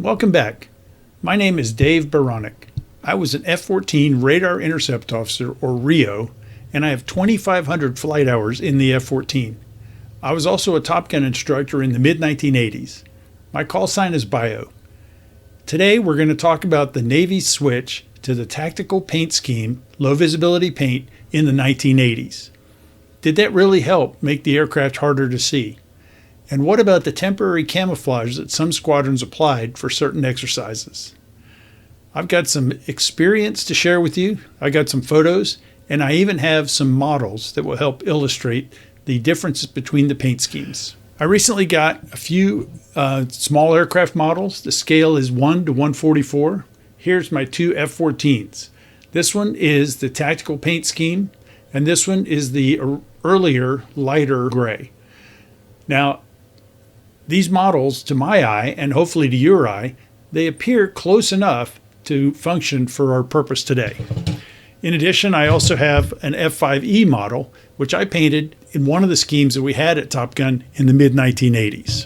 Welcome back. My name is Dave Baronic. I was an F-14 Radar Intercept Officer, or RIO, and I have 2,500 flight hours in the F-14. I was also a Top Gun instructor in the mid-1980s. My call sign is Bio. Today we're going to talk about the Navy's switch to the tactical paint scheme, low visibility paint, in the 1980s. Did that really help make the aircraft harder to see? And what about the temporary camouflage that some squadrons applied for certain exercises? I've got some experience to share with you. I got some photos, and I even have some models that will help illustrate the differences between the paint schemes. I recently got a few small aircraft models. The scale is 1 to 144. Here's my two F-14s. This one is the tactical paint scheme, and this one is the earlier lighter gray. Now, these models, to my eye, and hopefully to your eye, they appear close enough to function for our purpose today. In addition, I also have an F-5E model, which I painted in one of the schemes that we had at Top Gun in the mid-1980s.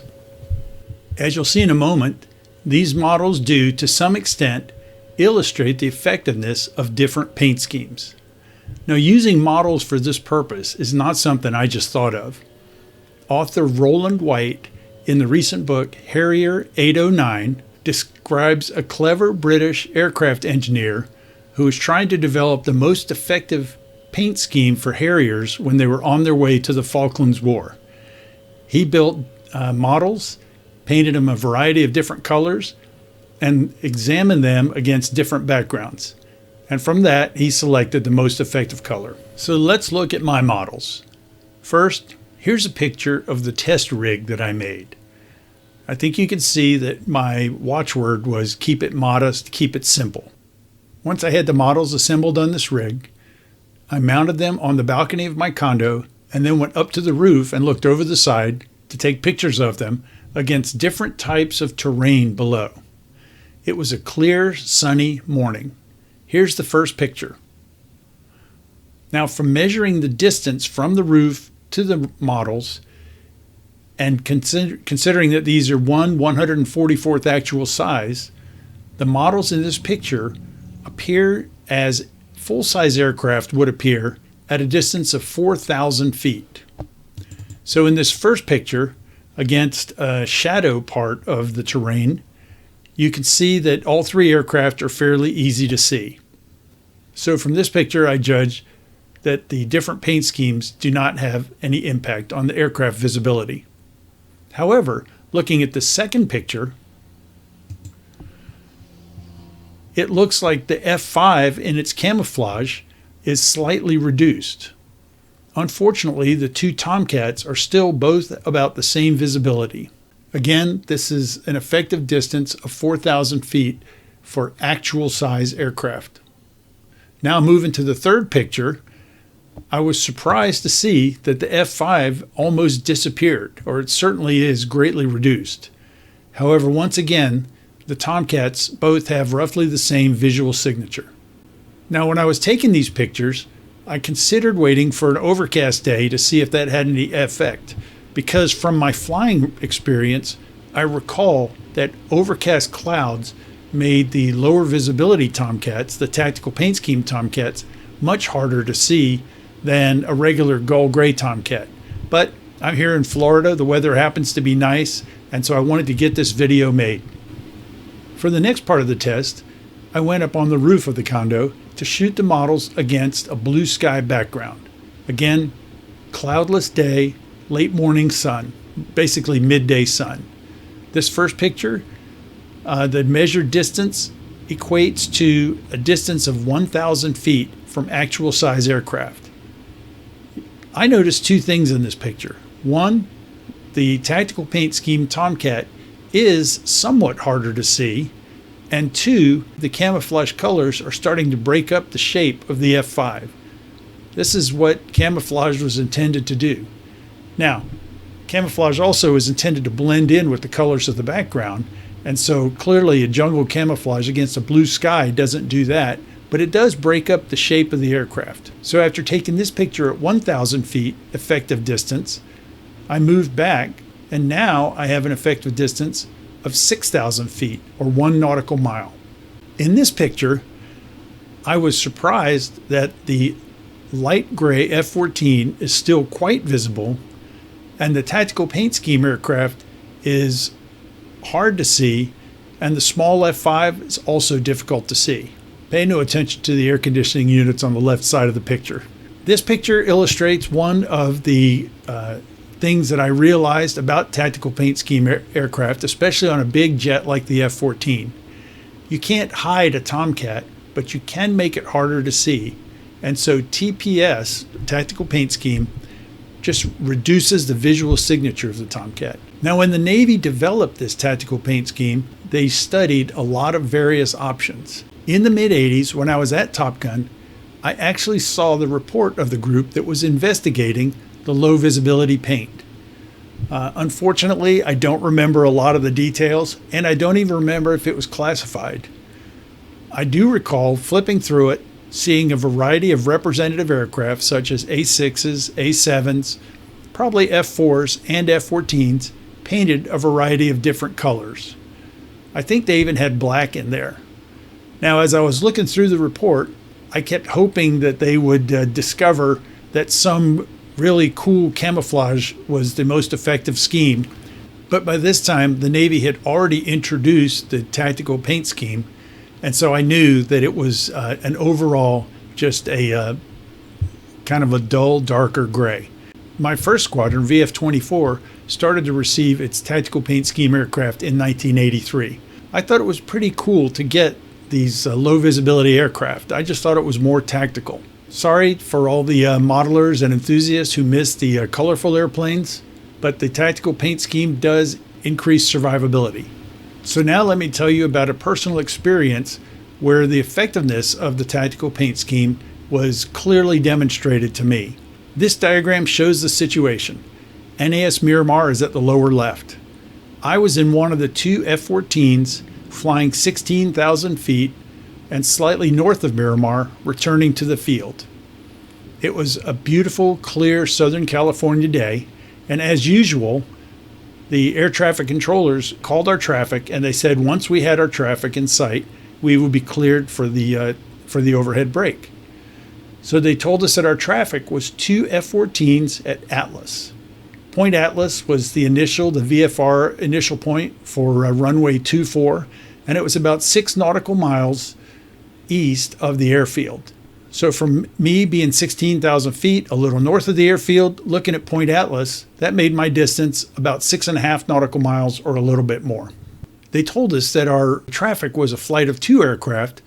As you'll see in a moment, these models do, to some extent, illustrate the effectiveness of different paint schemes. Now, using models for this purpose is not something I just thought of. Author Roland White, in the recent book Harrier 809, describes a clever British aircraft engineer who was trying to develop the most effective paint scheme for Harriers when they were on their way to the Falklands War. He built models, painted them a variety of different colors, and examined them against different backgrounds. And from that, he selected the most effective color. So let's look at my models. First, here's a picture of the test rig that I made. I think you can see that my watchword was keep it modest, keep it simple. Once I had the models assembled on this rig, I mounted them on the balcony of my condo and then went up to the roof and looked over the side to take pictures of them against different types of terrain below. It was a clear, sunny morning. Here's the first picture. Now, from measuring the distance from the roof to the models, and considering that these are 1/144th actual size, the models in this picture appear as full-size aircraft would appear at a distance of 4,000 feet. So in this first picture, against a shadow part of the terrain, you can see that all three aircraft are fairly easy to see. So from this picture, I judge that the different paint schemes do not have any impact on the aircraft visibility. However, looking at the second picture, it looks like the F-5 in its camouflage is slightly reduced. Unfortunately, the two Tomcats are still both about the same visibility. Again, this is an effective distance of 4,000 feet for actual size aircraft. Now moving to the third picture, I was surprised to see that the F-5 almost disappeared, or it certainly is greatly reduced. However, once again, the Tomcats both have roughly the same visual signature. Now, when I was taking these pictures, I considered waiting for an overcast day to see if that had any effect, because from my flying experience, I recall that overcast clouds made the lower visibility Tomcats, the tactical paint scheme Tomcats, much harder to see than a regular gull gray Tomcat. But I'm here in Florida, the weather happens to be nice, and so I wanted to get this video made. For the next part of the test, I went up on the roof of the condo to shoot the models against a blue sky background. Again, cloudless day, late morning sun, basically midday sun. This first picture, the measured distance equates to a distance of 1,000 feet from actual size aircraft. I noticed two things in this picture. One, the tactical paint scheme Tomcat is somewhat harder to see. And two, the camouflage colors are starting to break up the shape of the F-5. This is what camouflage was intended to do. Now, camouflage also is intended to blend in with the colors of the background, and so clearly a jungle camouflage against a blue sky doesn't do that, but it does break up the shape of the aircraft. So after taking this picture at 1,000 feet effective distance, I moved back, and now I have an effective distance of 6,000 feet, or 1 nautical mile. In this picture, I was surprised that the light gray F-14 is still quite visible, and the tactical paint scheme aircraft is hard to see, and the small F-5 is also difficult to see. Pay no attention to the air conditioning units on the left side of the picture. This picture illustrates one of the things that I realized about tactical paint scheme aircraft, especially on a big jet like the F-14. You can't hide a Tomcat, but you can make it harder to see. And so TPS, tactical paint scheme, just reduces the visual signature of the Tomcat. Now, when the Navy developed this tactical paint scheme, they studied a lot of various options. In the mid-'80s, when I was at Top Gun, I actually saw the report of the group that was investigating the low visibility paint. Unfortunately, I don't remember a lot of the details, and I don't even remember if it was classified. I do recall flipping through it, seeing a variety of representative aircraft such as A6s, A7s, probably F4s and F-14s, painted a variety of different colors. I think they even had black in there. Now, as I was looking through the report, I kept hoping that they would discover that some really cool camouflage was the most effective scheme. But by this time, the Navy had already introduced the tactical paint scheme, and so I knew that it was an overall just a kind of a dull, darker gray. My first squadron, VF-24, started to receive its tactical paint scheme aircraft in 1983. I thought it was pretty cool to get these low visibility aircraft. I just thought it was more tactical. Sorry for all the modelers and enthusiasts who missed the colorful airplanes, but the tactical paint scheme does increase survivability. So now let me tell you about a personal experience where the effectiveness of the tactical paint scheme was clearly demonstrated to me. This diagram shows the situation. NAS Miramar is at the lower left. I was in one of the two F-14s flying 16,000 feet and slightly north of Miramar, returning to the field. It was a beautiful, clear Southern California day, and as usual, the air traffic controllers called our traffic, and they said once we had our traffic in sight, we would be cleared for the overhead break. So they told us that our traffic was 2 F-14s at Atlas. Point Atlas was the VFR initial point for runway 24, and it was about 6 nautical miles east of the airfield. So from me being 16,000 feet, a little north of the airfield, looking at Point Atlas, that made my distance about 6.5 nautical miles or a little bit more. They told us that our traffic was a flight of 2 aircraft.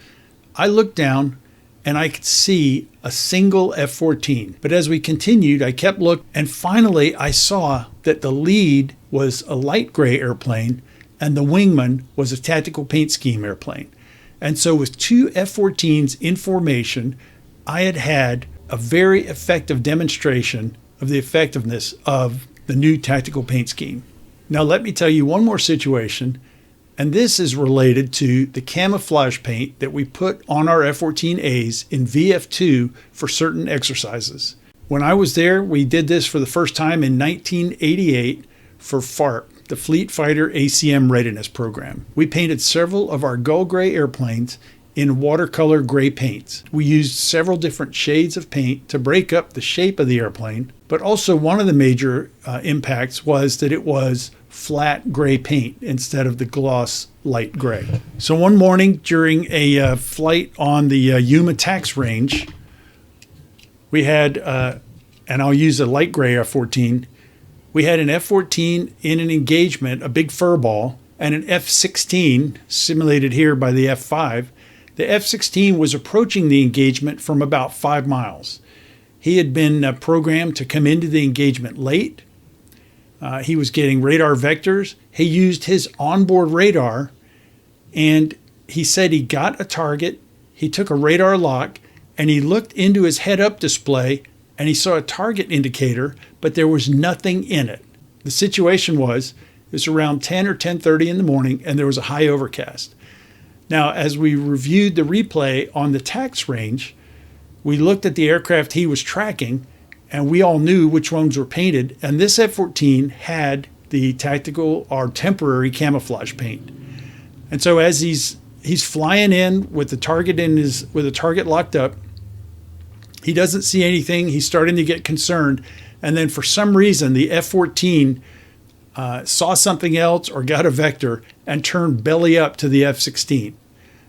I looked down and I could see a single F-14. But as we continued, I kept looking, and finally I saw that the lead was a light gray airplane and the wingman was a tactical paint scheme airplane. And so with 2 F-14s in formation, I had a very effective demonstration of the effectiveness of the new tactical paint scheme. Now let me tell you one more situation, and this is related to the camouflage paint that we put on our F-14As in VF2 for certain exercises. When I was there, we did this for the first time in 1988 for FARP, the Fleet Fighter ACM Readiness Program. We painted several of our gull gray airplanes in watercolor gray paints. We used several different shades of paint to break up the shape of the airplane, but also one of the major impacts was that it was flat gray paint instead of the gloss light gray. So one morning during a flight on the Yuma tax range, we had, and I'll use a light gray F-14, we had an F-14 in an engagement, a big furball, and an F-16 simulated here by the F-5. The F-16 was approaching the engagement from about 5 miles. He had been programmed to come into the engagement late. He was getting radar vectors. He used his onboard radar, and he said he got a target. He took a radar lock, and he looked into his head-up display, and he saw a target indicator, but there was nothing in it. The situation was, it was around 10 or 10:30 in the morning, and there was a high overcast. Now, as we reviewed the replay on the tax range, we looked at the aircraft he was tracking, and we all knew which ones were painted, and this F-14 had the tactical or temporary camouflage paint. And so as he's flying in with the target with the target locked up, he doesn't see anything. He's starting to get concerned. And then for some reason, the F-14 saw something else or got a vector and turned belly up to the F-16.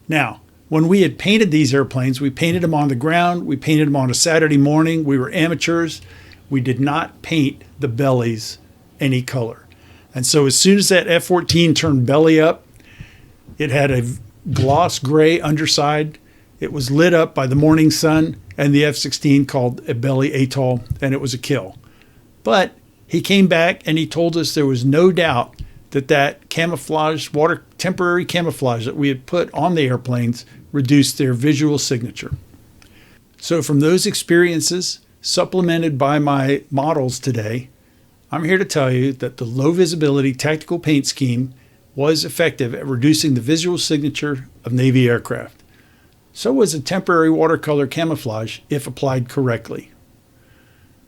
Now, when we had painted these airplanes, we painted them on the ground. We painted them on a Saturday morning. We were amateurs. We did not paint the bellies any color. And so as soon as that F-14 turned belly up, it had a gloss gray underside. It was lit up by the morning sun, and the F-16 called a belly atoll, and it was a kill. But he came back and he told us there was no doubt that camouflage, temporary camouflage that we had put on the airplanes reduced their visual signature. So from those experiences, supplemented by my models today, I'm here to tell you that the low visibility tactical paint scheme was effective at reducing the visual signature of Navy aircraft. So was a temporary watercolor camouflage if applied correctly.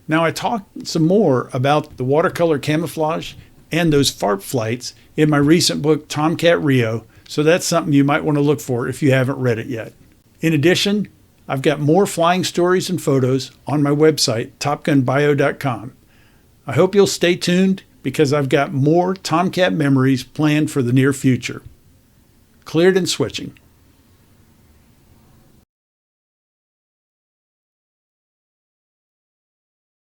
Now I talked some more about the watercolor camouflage and those FARP flights in my recent book, Tomcat Rio, so that's something you might want to look for if you haven't read it yet. In addition, I've got more flying stories and photos on my website, topgunbio.com. I hope you'll stay tuned because I've got more Tomcat memories planned for the near future. Cleared and switching.